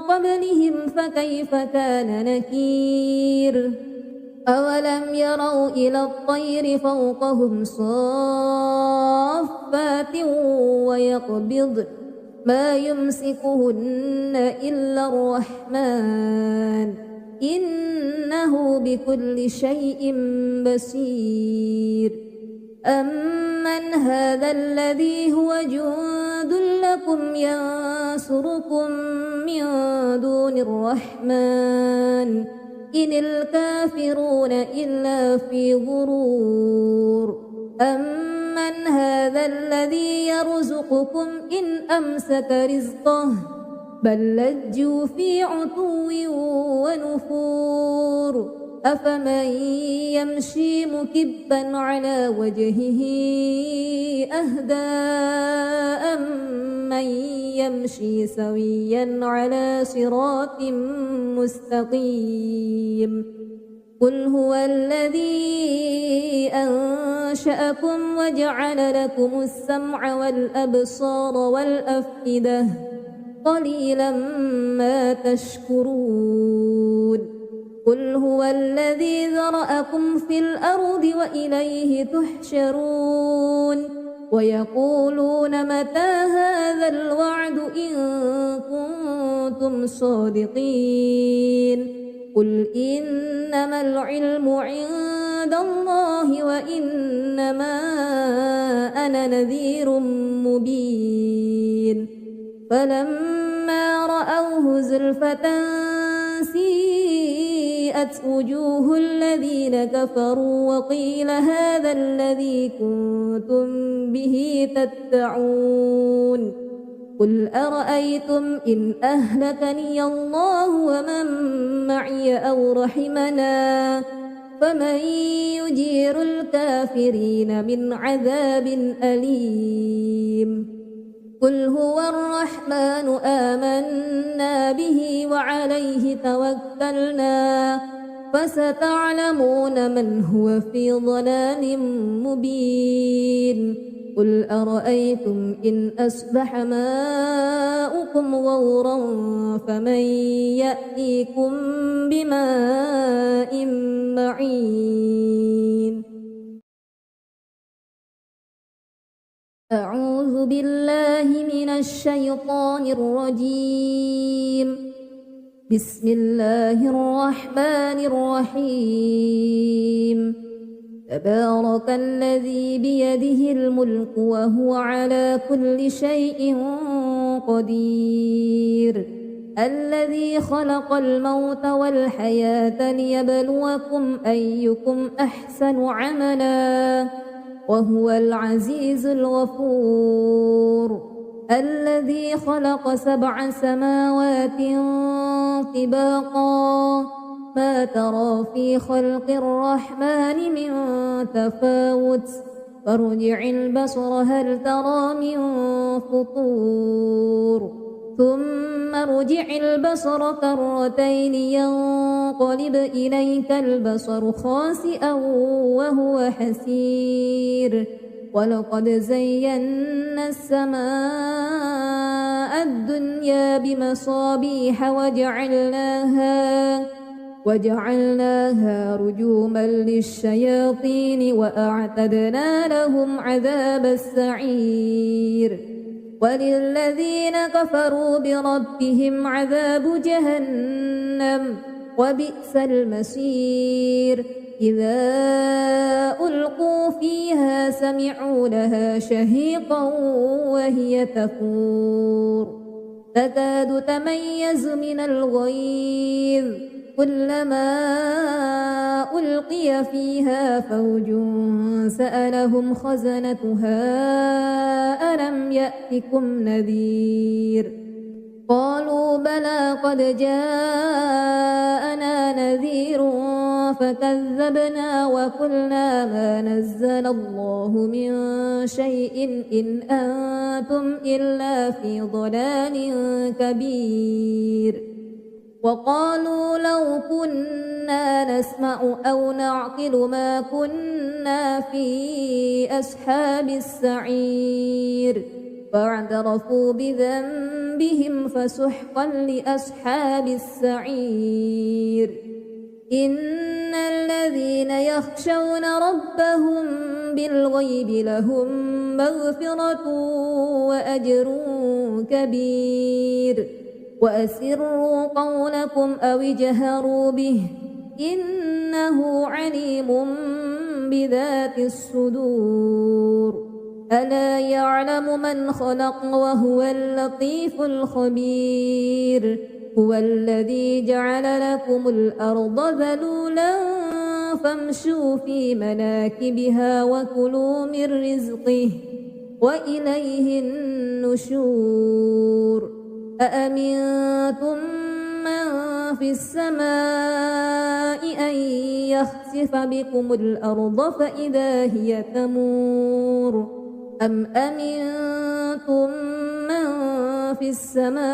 قبلهم فكيف كان نكير أولم يروا إلى الطير فوقهم صافات ويقبضن ما يمسكهن إلا الرحمن إنه بكل شيء بصير أمن هذا الذي هو جند لكم ينصركم من دون الرحمن إن الكافرون إلا في غرور أمن هذا الذي يرزقكم إن أمسك رزقه بل لجوا في عتو ونفور أفمن يمشي مكبا على وجهه أهدى أمن يمشي سويا على صراط مستقيم قل هو الذي أنشأكم وجعل لكم السمع والأبصار والأفئدة قليلا ما تشكرون قل هو الذي ذرأكم في الأرض وإليه تحشرون ويقولون متى هذا الوعد إن كنتم صادقين قل إنما العلم عند الله وإنما أنا نذير مبين فلما رأوه زلفة سيئت وجوه الذين كفروا وقيل هذا الذي كنتم به تدعون قل أرأيتم إن أهلكني الله ومن معي أو رحمنا فمن يجير الكافرين من عذاب أليم قل هو الرحمن آمنا به وعليه توكلنا فستعلمون من هو في ضلال مبين قل أرأيتم إن أصبح ماؤكم غورا فمن يأتيكم بماء معين أعوذ بالله من الشيطان الرجيم بسم الله الرحمن الرحيم تبارك الذي بيده الملك وهو على كل شيء قدير الذي خلق الموت والحياة ليبلوكم أيكم أحسن عملا وهو العزيز الغفور الذي خلق 7 سماوات طباقا ما ترى في خلق الرحمن من تفاوت فارجع البصر هل ترى من فطور ثم ارجع البصر كرتين ينقلب إليك البصر خاسئا وهو حسير ولقد زينا السماء الدنيا بمصابيح وجعلناها رجوما للشياطين وأعتدنا لهم عذاب السعير وللذين كفروا بربهم عذاب جهنم وبئس المصير إذا ألقوا فيها سمعوا لها شهيقا وهي تفور تكاد تميز من الغيظ كلما ألقي فيها فوج سألهم خزنتها ألم يأتكم نذير قالوا بلى قد جاءنا نذير فكذبنا وقلنا ما نزل الله من شيء إن أنتم إلا في ضلال كبير وقالوا لو كنا نسمع أو نعقل ما كنا في أصحاب السعير فاعترفوا بذنبهم فسحقا لأصحاب السعير إن الذين يخشون ربهم بالغيب لهم مغفرة وأجر كبير وأسروا قولكم أو اجهروا به إنه عليم بذات الصدور ألا يعلم من خلق وهو اللطيف الخبير هو الذي جعل لكم الأرض ذلولا فامشوا في مناكبها وكلوا من رزقه وإليه النشور أأمنتم من في السماء أن يخسف بكم الأرض فإذا هي تمور أم أمنتم من في السماء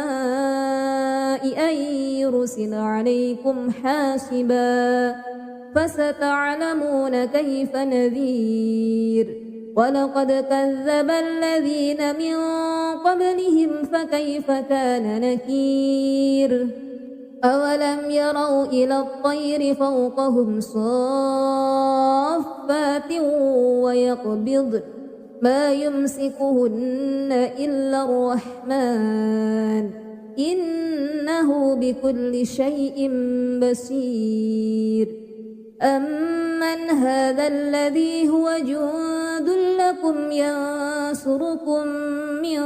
أن يرسل عليكم حاسبا فستعلمون كيف نذير ولقد كذب الذين من قبلهم فكيف كان نكير أولم يروا إلى الطير فوقهم صافات ويقبضن ما يمسكهن إلا الرحمن إنه بكل شيء بصير أمن هذا الذي هو جند لكم ينصركم من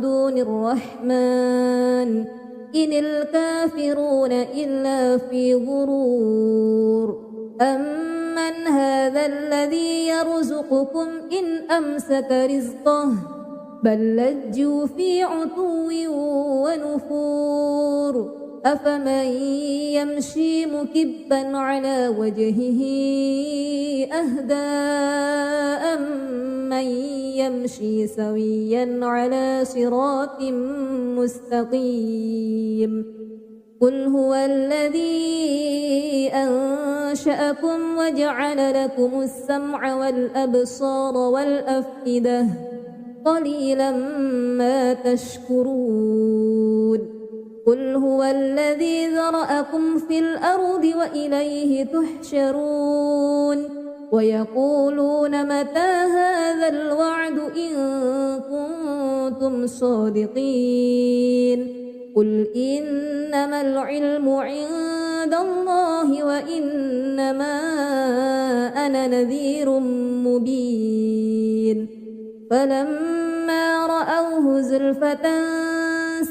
دون الرحمن إن الكافرون إلا في غرور أمن هذا الذي يرزقكم إن أمسك رزقه بل لجوا في عتو ونفور أفمن يمشي مكبا على وجهه أهدى أمن يمشي سويا على صراط مستقيم قل هو الذي أنشأكم وجعل لكم السمع والأبصار والأفئدة قليلا ما تشكرون قل هو الذي ذرأكم في الأرض وإليه تحشرون ويقولون متى هذا الوعد إن كنتم صادقين قل إنما العلم عند الله وإنما أنا نذير مبين فلما رأوه زلفة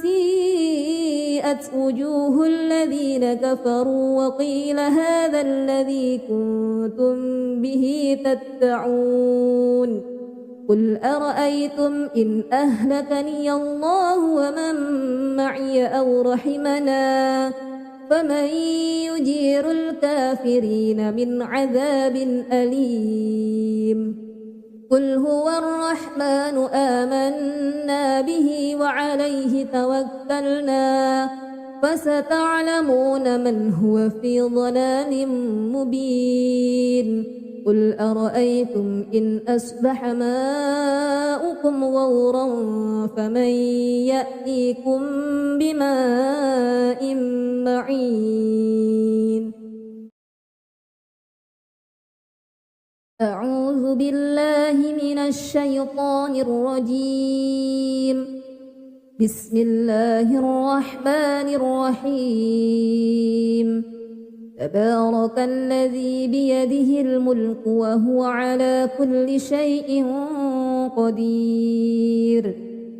سيئت وجوه الذين كفروا وقيل هذا الذي كنتم به تدعون قل أرأيتم إن أهلكني الله ومن معي أو رحمنا فمن يجير الكافرين من عذاب أليم قل هو الرحمن آمنا به وعليه توكلنا فستعلمون من هو في ضلال مبين قل أرأيتم إن أصبح ماؤكم غورا فمن يأتيكم بماء معين أعوذ بالله من الشيطان الرجيم بسم الله الرحمن الرحيم تبارك الذي بيده الملك وهو على كل شيء قدير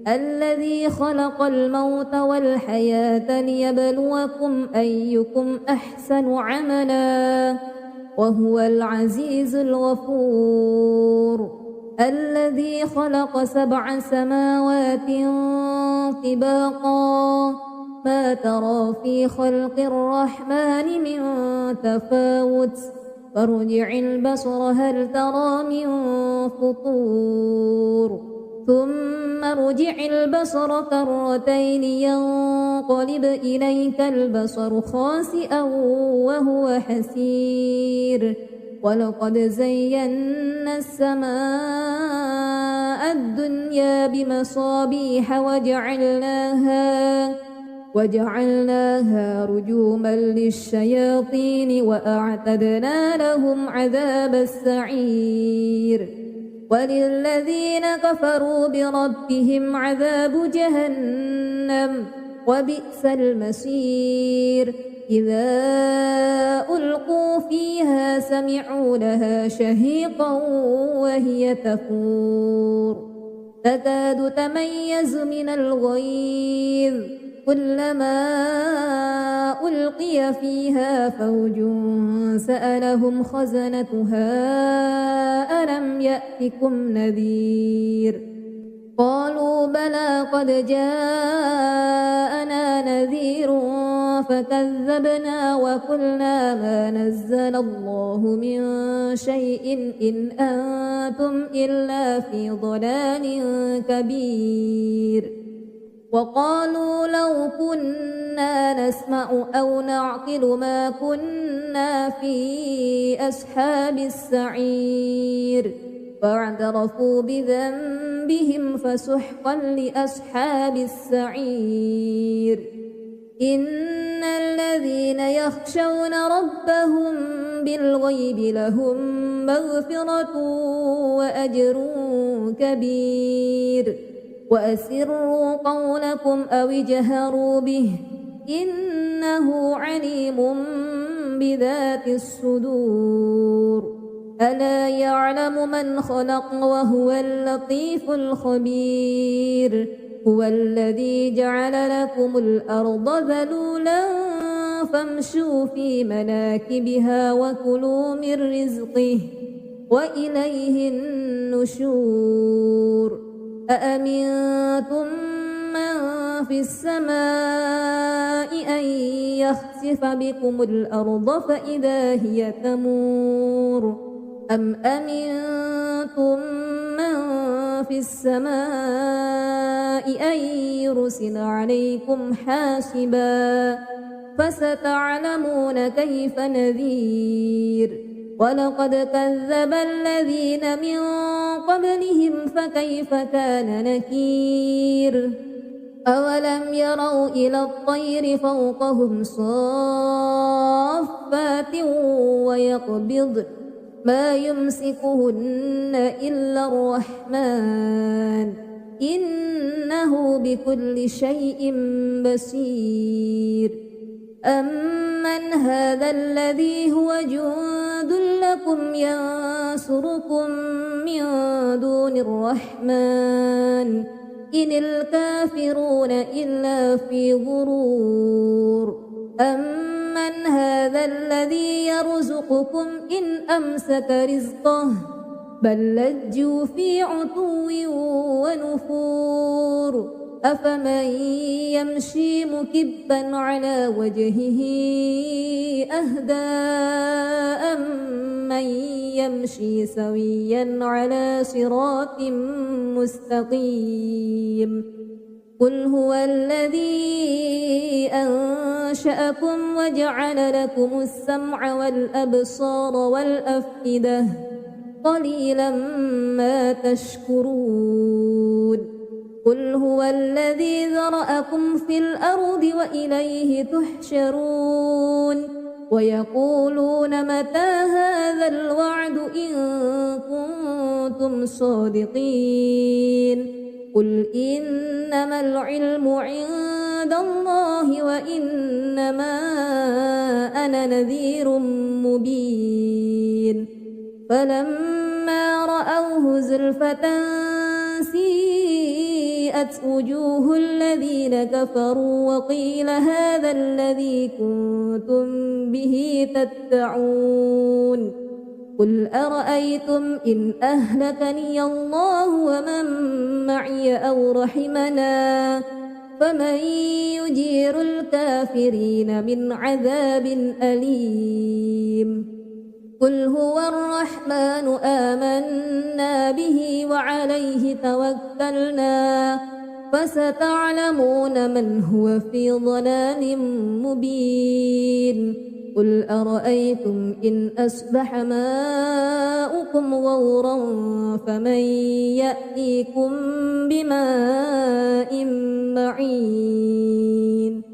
الذي خلق الموت والحياة ليبلوكم أيكم أحسن عملا وهو العزيز الغفور الذي خلق 7 سماوات طباقا ما ترى في خلق الرحمن من تفاوت فارجع البصر هل ترى من فطور ثم ارجع البصر كرتين ينقلب إليك البصر خاسئا وهو حسير ولقد زينا السماء الدنيا بمصابيح وجعلناها رجوما للشياطين وأعتدنا لهم عذاب السعير وللذين كفروا بربهم عذاب جهنم وبئس المصير إذا ألقوا فيها سمعوا لها شهيقا وهي تفور تكاد تميز من الغيظ كلما ألقي فيها فوج سألهم خزنتها ألم يأتكم نذير قالوا بلى قد جاءنا نذير فكذبنا وقلنا ما نزل الله من شيء إن أنتم إلا في ضلال كبير وقالوا لو كنا نسمع أو نعقل ما كنا في أصحاب السعير فاعترفوا بذنبهم فسحقا لأصحاب السعير إن الذين يخشون ربهم بالغيب لهم مغفرة وأجر كبير وأسروا قولكم أو اجهروا به إنه عليم بذات الصدور ألا يعلم من خلق وهو اللطيف الخبير هو الذي جعل لكم الأرض ذلولا فامشوا في مناكبها وكلوا من رزقه وإليه النشور أأمنتم من في السماء أن يخسف بكم الأرض فإذا هي تمور أم أمنتم من في السماء أن يرسل عليكم حاسبا فستعلمون كيف نذير ولقد كذب الذين من قبلهم فكيف كان نكير أولم يروا إلى الطير فوقهم صافات ويقبضن ما يمسكهن إلا الرحمن إنه بكل شيء بصير أمن هذا الذي هو جند لكم ينصركم من دون الرحمن إن الكافرون إلا في غرور أمن هذا الذي يرزقكم إن أمسك رزقه بل لجوا في عتو ونفور أفمن يمشي مكبا على وجهه أهدى أمن يمشي سويا على صراط مستقيم قل هو الذي أنشأكم وجعل لكم السمع والأبصار والأفئدة قليلا ما تشكرون قل هو الذي ذرأكم في الأرض وإليه تحشرون ويقولون متى هذا الوعد إن كنتم صادقين قل إنما العلم عند الله وإنما أنا نذير مبين فلما رأوه زلفة سيئت وجوه الذين كفروا وقيل هذا الذي كنتم به تدعون قل أرأيتم إن أهلكني الله ومن معي أو رحمنا فمن يجير الكافرين من عذاب أليم قل هو الرحمن آمنا به وعليه توكلنا فستعلمون من هو في ضلال مبين قل أرأيتم إن أصبح ماؤكم غورا فمن يأتيكم بماء معين